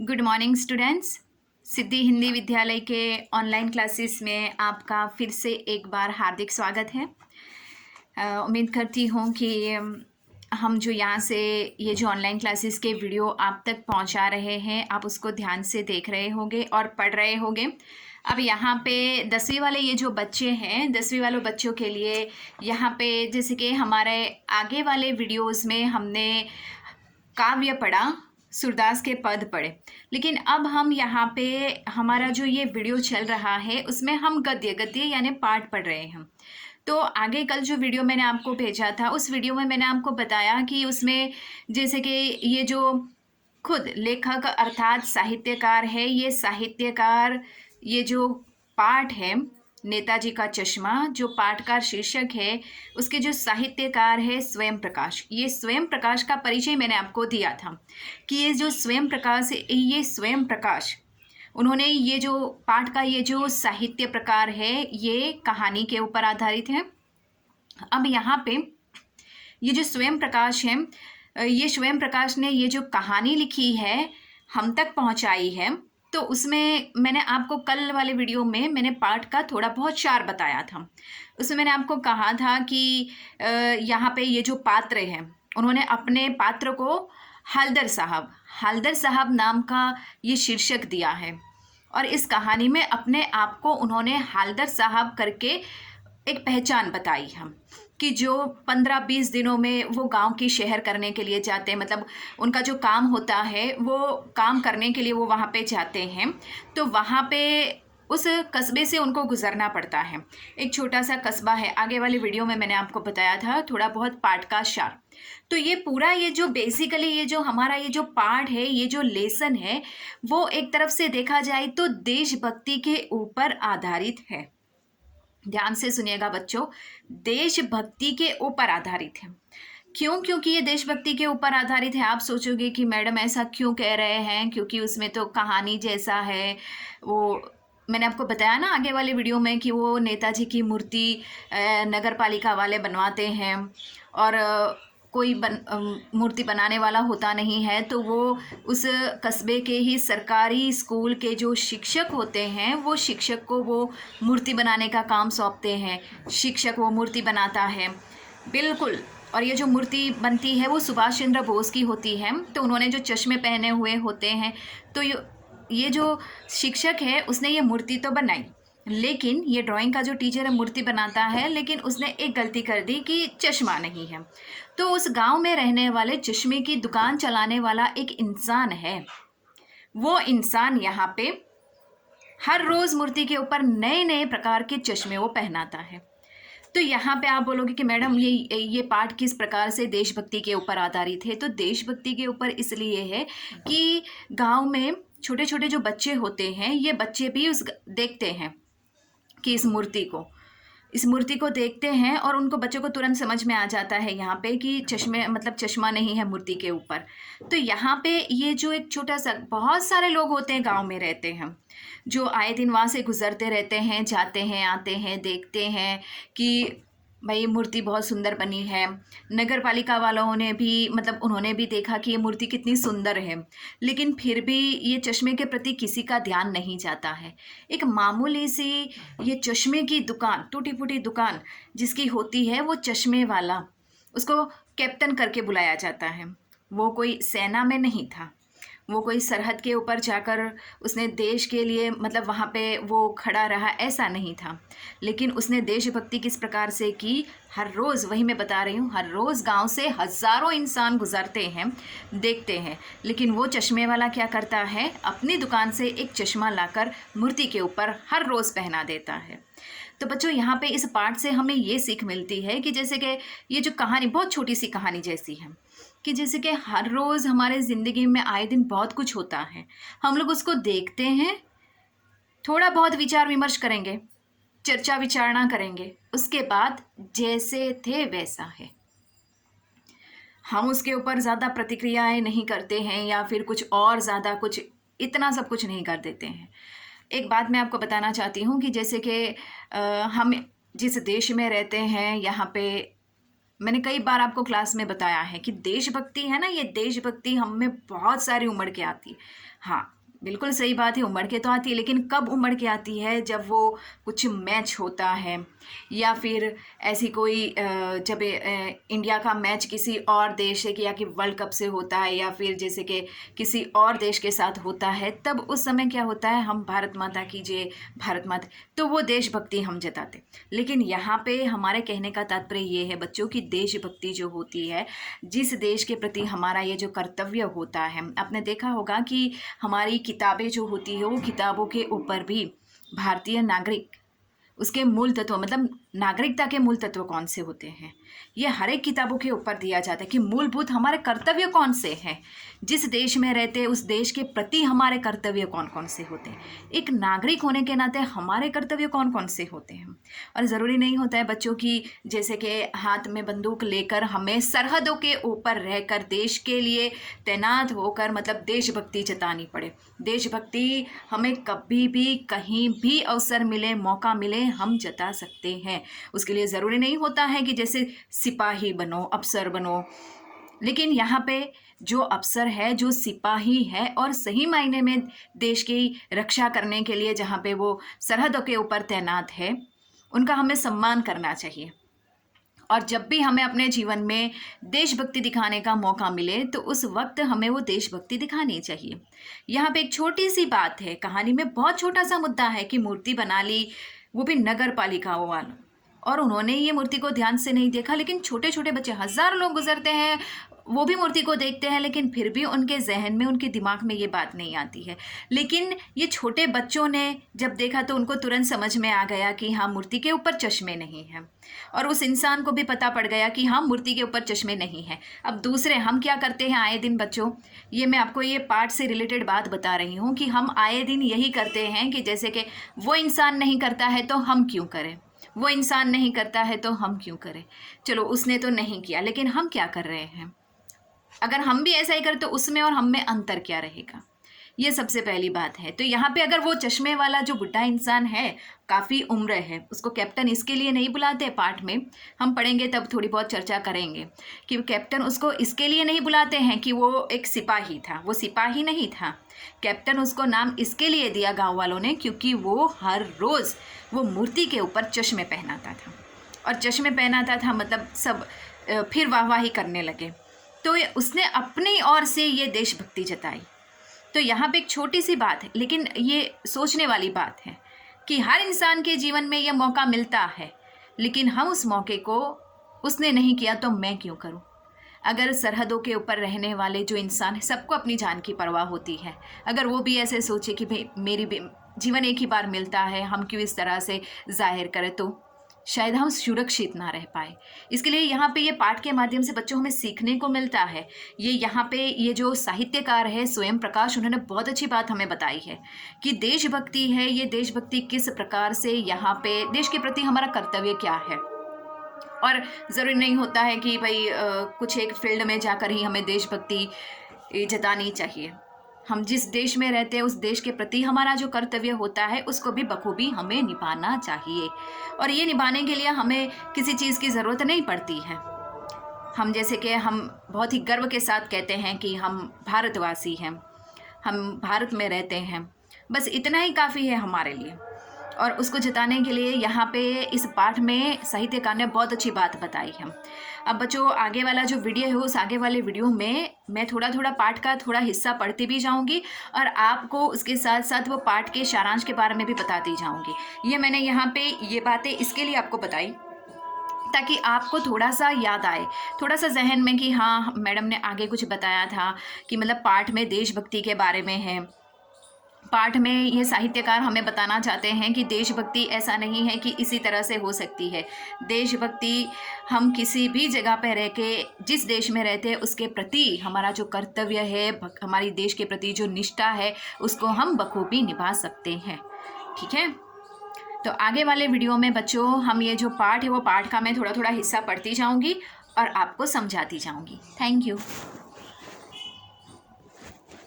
Good morning students. Siddhi Hindi Vidyalaya के online classes में आपका फिर से एक बार हार्दिक स्वागत है। उम्मीद करती हूँ कि हम जो यहाँ से ये जो ऑनलाइन क्लासेस के वीडियो आप तक पहुँचा रहे हैं, आप उसको ध्यान से देख रहे होंगे और पढ़ रहे होंगे। अब यहाँ पे 10वीं वाले ये जो बच्चे हैं, 10वीं वालों बच्चों के लिए यहाँ पे जैसे कि हमारे आगे वाले वीडियोज़ में हमने काव्य पढ़ा, सूरदास के पद पढ़े, लेकिन अब हम यहाँ पे हमारा जो ये वीडियो चल रहा है उसमें हम गद्य यानी पाठ पढ़ रहे हैं। तो आगे कल जो वीडियो मैंने आपको भेजा था, उस वीडियो में मैंने आपको बताया कि उसमें जैसे कि ये जो खुद लेखक अर्थात साहित्यकार है, ये साहित्यकार ये जो पाठ है नेताजी का चश्मा, जो पाठ का शीर्षक है, उसके जो साहित्यकार है स्वयं प्रकाश। ये स्वयं प्रकाश का परिचय मैंने आपको दिया था कि ये जो स्वयं प्रकाश, ये स्वयं प्रकाश उन्होंने ये जो पाठ का ये जो साहित्य प्रकार है, ये कहानी के ऊपर आधारित है। अब यहाँ पे ये जो स्वयं प्रकाश है, ये स्वयं प्रकाश ने ये जो कहानी लिखी है, हम तक पहुँचाई है। तो उसमें मैंने आपको कल वाले वीडियो में मैंने पाठ का थोड़ा बहुत सार बताया था। उसमें मैंने आपको कहा था कि यहाँ पे ये जो पात्र हैं, उन्होंने अपने पात्र को हलदर साहब नाम का ये शीर्षक दिया है और इस कहानी में अपने आप को उन्होंने हलदर साहब करके एक पहचान बताई हम कि जो 15-20 दिनों में वो गांव की शहर करने के लिए जाते हैं, मतलब उनका जो काम होता है वो काम करने के लिए वो वहाँ पे जाते हैं। तो वहाँ पे उस कस्बे से उनको गुजरना पड़ता है। एक छोटा सा कस्बा है, आगे वाले वीडियो में मैंने आपको बताया था थोड़ा बहुत पाठ का सार। तो ये पूरा ये जो बेसिकली ये जो हमारा ये जो पाठ है, ये जो लेसन है, वो एक तरफ से देखा जाए तो देशभक्ति के ऊपर आधारित है। ध्यान से सुनिएगा बच्चों, देशभक्ति के ऊपर आधारित है। क्यों? क्योंकि ये देशभक्ति के ऊपर आधारित है। आप सोचोगे कि मैडम ऐसा क्यों कह रहे हैं, क्योंकि उसमें तो कहानी जैसा है। वो मैंने आपको बताया ना आगे वाले वीडियो में कि वो नेताजी की मूर्ति नगर पालिका वाले बनवाते हैं और कोई मूर्ति बनाने वाला होता नहीं है, तो वो उस कस्बे के ही सरकारी स्कूल के जो शिक्षक होते हैं, वो शिक्षक को वो मूर्ति बनाने का काम सौंपते हैं। शिक्षक वो मूर्ति बनाता है, बिल्कुल। और ये जो मूर्ति बनती है वो सुभाष चंद्र बोस की होती है। तो उन्होंने जो चश्मे पहने हुए होते हैं, तो ये जो शिक्षक है उसने ये मूर्ति तो बनाई, लेकिन ये ड्राइंग का जो टीचर है मूर्ति बनाता है, लेकिन उसने एक गलती कर दी कि चश्मा नहीं है। तो उस गांव में रहने वाले चश्मे की दुकान चलाने वाला एक इंसान है। वो इंसान यहाँ पे हर रोज़ मूर्ति के ऊपर नए नए प्रकार के चश्मे वो पहनाता है। तो यहाँ पे आप बोलोगे कि मैडम ये पाठ किस प्रकार से देशभक्ति के ऊपर आधारित है? तो देशभक्ति के ऊपर इसलिए है कि गांव में छोटे छोटे जो बच्चे होते हैं, ये बच्चे भी उस देखते हैं कि इस मूर्ति को देखते हैं और उनको बच्चों को तुरंत समझ में आ जाता है यहाँ पे कि चश्मे मतलब चश्मा नहीं है मूर्ति के ऊपर। तो यहाँ पे ये जो एक छोटा सा, बहुत सारे लोग होते हैं गांव में रहते हैं जो आए दिन वहाँ से गुजरते रहते हैं, जाते हैं, आते हैं, देखते हैं कि भाई मूर्ति बहुत सुंदर बनी है। नगर पालिका वालों ने भी मतलब उन्होंने भी देखा कि ये मूर्ति कितनी सुंदर है, लेकिन फिर भी ये चश्मे के प्रति किसी का ध्यान नहीं जाता है। एक मामूली सी ये चश्मे की दुकान, टूटी फूटी दुकान जिसकी होती है, वो चश्मे वाला, उसको कैप्टन करके बुलाया जाता है। वो कोई सेना में नहीं था, वो कोई सरहद के ऊपर जाकर उसने देश के लिए मतलब वहाँ पे वो खड़ा रहा, ऐसा नहीं था। लेकिन उसने देशभक्ति किस प्रकार से की, हर रोज़, वही मैं बता रही हूँ, हर रोज़ गांव से हज़ारों इंसान गुजरते हैं, देखते हैं, लेकिन वो चश्मे वाला क्या करता है, अपनी दुकान से एक चश्मा लाकर मूर्ति के ऊपर हर रोज़ पहना देता है। तो बच्चों यहाँ पे इस पाठ से हमें ये सीख मिलती है कि जैसे कि ये जो कहानी बहुत छोटी सी कहानी जैसी है, कि जैसे कि हर रोज़ हमारे ज़िंदगी में आए दिन बहुत कुछ होता है, हम लोग उसको देखते हैं, थोड़ा बहुत विचार विमर्श करेंगे, चर्चा विचारणा करेंगे, उसके बाद जैसे थे वैसा है। हम उसके ऊपर ज़्यादा प्रतिक्रियाएं नहीं करते हैं या फिर कुछ और ज़्यादा कुछ इतना सब कुछ नहीं कर देते हैं। एक बात मैं आपको बताना चाहती हूँ कि जैसे कि हम जिस देश में रहते हैं, यहाँ पे मैंने कई बार आपको क्लास में बताया है कि देशभक्ति है ना, ये देशभक्ति हम में बहुत सारी उमड़ के आती है। हाँ, बिल्कुल सही बात है, उमड़ के तो आती है, लेकिन कब उमड़ के आती है? जब वो कुछ मैच होता है या फिर ऐसी कोई जब इंडिया का मैच किसी और देश से या कि वर्ल्ड कप से होता है या फिर जैसे कि किसी और देश के साथ होता है, तब उस समय क्या होता है, हम भारत माता की जय, भारत माता, तो वो देशभक्ति हम जताते। लेकिन यहाँ पे हमारे कहने का तात्पर्य ये है बच्चों की, देशभक्ति जो होती है, जिस देश के प्रति हमारा ये जो कर्तव्य होता है, आपने देखा होगा कि हमारी किताबें जो होती है वो किताबों के ऊपर भी भारतीय नागरिक, उसके मूल तत्व मतलब नागरिकता के मूल तत्व कौन से होते हैं, ये हर एक किताबों के ऊपर दिया जाता है कि मूलभूत हमारे कर्तव्य कौन से हैं, जिस देश में रहते हैं उस देश के प्रति हमारे कर्तव्य कौन कौन से होते हैं, एक नागरिक होने के नाते हमारे कर्तव्य कौन कौन से होते हैं। और ज़रूरी नहीं होता है बच्चों की जैसे कि हाथ में बंदूक लेकर हमें सरहदों के ऊपर रहकर देश के लिए तैनात होकर मतलब देशभक्ति जतानी पड़े। देशभक्ति हमें कभी भी कहीं भी अवसर मिले, मौका मिले, हम जता सकते हैं। उसके लिए ज़रूरी नहीं होता है कि जैसे सिपाही बनो, अफसर बनो, लेकिन यहाँ पे जो अफसर है, जो सिपाही है और सही मायने में देश की रक्षा करने के लिए जहाँ पे वो सरहदों के ऊपर तैनात है, उनका हमें सम्मान करना चाहिए। और जब भी हमें अपने जीवन में देशभक्ति दिखाने का मौका मिले तो उस वक्त हमें वो देशभक्ति दिखानी चाहिए। यहाँ पे एक छोटी सी बात है, कहानी में बहुत छोटा सा मुद्दा है कि मूर्ति बना ली, वो भी नगर पालिकाओं वालों, और उन्होंने ये मूर्ति को ध्यान से नहीं देखा, लेकिन छोटे छोटे बच्चे, हज़ारों लोग गुजरते हैं, वो भी मूर्ति को देखते हैं, लेकिन फिर भी उनके जहन में, उनके दिमाग में ये बात नहीं आती है। लेकिन ये छोटे बच्चों ने जब देखा तो उनको तुरंत समझ में आ गया कि हाँ, मूर्ति के ऊपर चश्मे नहीं हैं, और उस इंसान को भी पता पड़ गया कि हाँ, मूर्ति के ऊपर चश्मे नहीं हैं। अब दूसरे हम क्या करते हैं आए दिन बच्चों, ये मैं आपको ये पाठ से रिलेटेड बात बता रही हूँ कि हम आए दिन यही करते हैं कि जैसे कि वो इंसान नहीं करता है तो हम क्यों करें, वो इंसान नहीं करता है तो हम क्यों करें, चलो उसने तो नहीं किया, लेकिन हम क्या कर रहे हैं, अगर हम भी ऐसा ही करें तो उसमें और हम में अंतर क्या रहेगा, ये सबसे पहली बात है। तो यहाँ पे अगर वो चश्मे वाला जो बुढ़ा इंसान है, काफ़ी उम्र है, उसको कैप्टन इसके लिए नहीं बुलाते, पाठ में हम पढ़ेंगे तब थोड़ी बहुत चर्चा करेंगे कि कैप्टन उसको इसके लिए नहीं बुलाते हैं कि वो एक सिपाही था, वो सिपाही नहीं था, कैप्टन उसको नाम इसके लिए दिया गाँव वालों ने क्योंकि वो हर रोज़ वो मूर्ति के ऊपर चश्मे पहनाता था, और चश्मे पहनाता था मतलब सब फिर वाहवाही करने लगे, तो उसने अपनी ओर से ये देशभक्ति जताई। तो यहाँ पे एक छोटी सी बात है, लेकिन ये सोचने वाली बात है कि हर इंसान के जीवन में ये मौका मिलता है, लेकिन हम उस मौके को, उसने नहीं किया तो मैं क्यों करूं। अगर सरहदों के ऊपर रहने वाले जो इंसान है, सबको अपनी जान की परवाह होती है, अगर वो भी ऐसे सोचे कि भाई मेरी जीवन एक ही बार मिलता है, हम क्यों इस तरह से जाहिर करें, तो शायद हम सुरक्षित ना रह पाए। इसके लिए यहाँ पे ये पाठ के माध्यम से बच्चों हमें सीखने को मिलता है। ये यहाँ पे ये जो साहित्यकार है स्वयं प्रकाश, उन्होंने बहुत अच्छी बात हमें बताई है कि देशभक्ति है, ये देशभक्ति किस प्रकार से, यहाँ पे देश के प्रति हमारा कर्तव्य क्या है। और ज़रूरी नहीं होता है कि भाई कुछ एक फील्ड में जाकर ही हमें देशभक्ति जतानी चाहिए। हम जिस देश में रहते हैं उस देश के प्रति हमारा जो कर्तव्य होता है उसको भी बखूबी हमें निभाना चाहिए, और ये निभाने के लिए हमें किसी चीज़ की ज़रूरत नहीं पड़ती है। हम जैसे कि हम बहुत ही गर्व के साथ कहते हैं कि हम भारतवासी हैं, हम भारत में रहते हैं, बस इतना ही काफ़ी है हमारे लिए। और उसको जताने के लिए यहाँ पे इस पाठ में साहित्यकार ने बहुत अच्छी बात बताई है। अब बच्चों आगे वाला जो वीडियो है उस आगे वाले वीडियो में मैं थोड़ा थोड़ा पाठ का थोड़ा हिस्सा पढ़ती भी जाऊँगी और आपको उसके साथ साथ वो पाठ के सारांश के बारे में भी बताती जाऊँगी। ये मैंने यहाँ पे ये बातें इसके लिए आपको बताई ताकि आपको थोड़ा सा याद आए, थोड़ा सा जहन में कि हाँ मैडम ने आगे कुछ बताया था कि मतलब पाठ में देशभक्ति के बारे में है। पाठ में ये साहित्यकार हमें बताना चाहते हैं कि देशभक्ति ऐसा नहीं है कि इसी तरह से हो सकती है। देशभक्ति हम किसी भी जगह पर रह के जिस देश में रहते हैं उसके प्रति हमारा जो कर्तव्य है, हमारी देश के प्रति जो निष्ठा है उसको हम बखूबी निभा सकते हैं। ठीक है, तो आगे वाले वीडियो में बच्चों हम ये जो पाठ है वो पाठ का मैं थोड़ा थोड़ा हिस्सा पढ़ती जाऊँगी और आपको समझाती जाऊँगी। Thank you.